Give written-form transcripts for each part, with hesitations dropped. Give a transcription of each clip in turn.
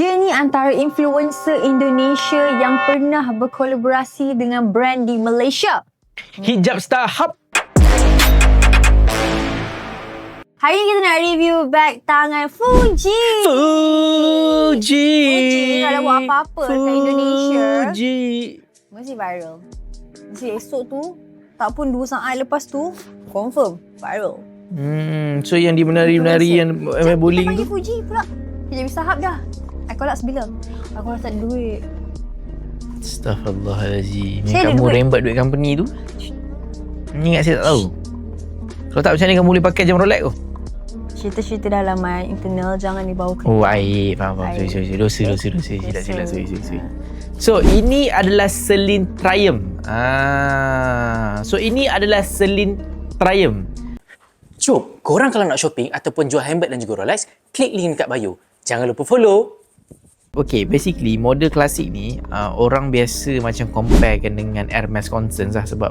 Dia ni antara influencer Indonesia yang pernah berkolaborasi dengan brand di Malaysia. Hijab Star Hub. Hari ni kita nak review bag tangan Fuji. Fuji Kalau buat apa-apa kat Indonesia, Fuji mesti viral. Mesti esok tu, tak pun 2 saat lepas tu, confirm viral. So yang di menari-menari yang main bowling tu. Kita tu. panggil Fuji pula. Hijab Star Hub dah. I collapse bila? Aku rasa tak ada duit. Astaghfirullahalazim. Saya ada Kamu duit. rembat duit company tu. Ni ingat saya tak tahu. Kalau tak macam ni kamu boleh pakai jam Rolex tu. Cerita-cerita dalaman internal jangan dibawa ke. Oh, aib. Faham. Aib. Sorry. Dosa. Silap. Sorry. So, ini adalah Celine Triumph. So, ini adalah Celine Triumph. Jom, korang kalau nak shopping ataupun jual handbag dan juga Rolex, klik link kat bio. Jangan lupa follow. Okay, basically model klasik ni orang biasa macam comparekan dengan Hermes Constance lah sebab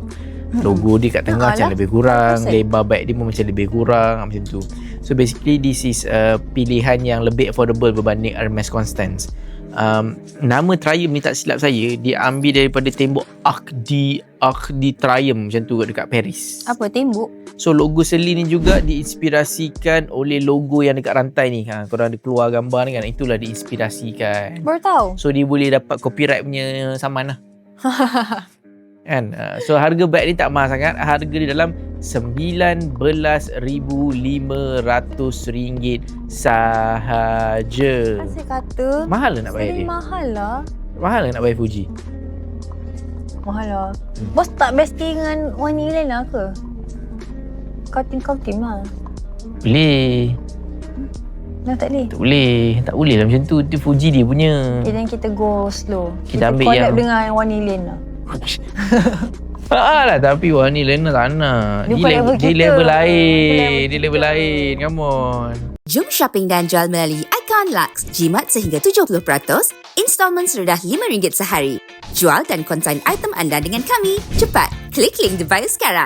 logo dia kat tengah macam lebih kurang, lebar bag dia pun macam lebih kurang macam tu. So basically this is pilihan yang lebih affordable berbanding Hermes Constance. Nama Triumph ni tak silap saya dia ambil daripada tembok Arc de Triomphe macam tu dekat Paris. Apa tembok? So logo Celine ni juga diinspirasikan oleh logo yang dekat rantai ni. Korang ada keluar gambar ni kan, itulah diinspirasikan. Baru tahu. So dia boleh dapat copyright punya saman lah. Kan? So harga beg ni tak mahal sangat. Harga dia dalam RM19,500 sahaja. Kan saya kata Mahal lah nak bayar dia. mahal lah. Mahal lah nak bayar Fuji. Mahal lah. Bos tak best dengan warna lain lah ke? Kau tim lah. Boleh. Dah tak boleh. Tak boleh lah macam tu. Itu Fuji dia punya. Okay, then kita go slow. Kita ambil collab yang- dengan warna lain lah. Lah, tapi warna Lena tak nak. Dia bukan level Dia kita. level lain. Dia Dia level level kita. lain. Come on. Jom shopping dan jual melalui Icon Lux. Jimat sehingga 70%, installment serendah RM5 sehari. Jual dan konsign item anda dengan kami. Cepat, klik link di bio sekarang.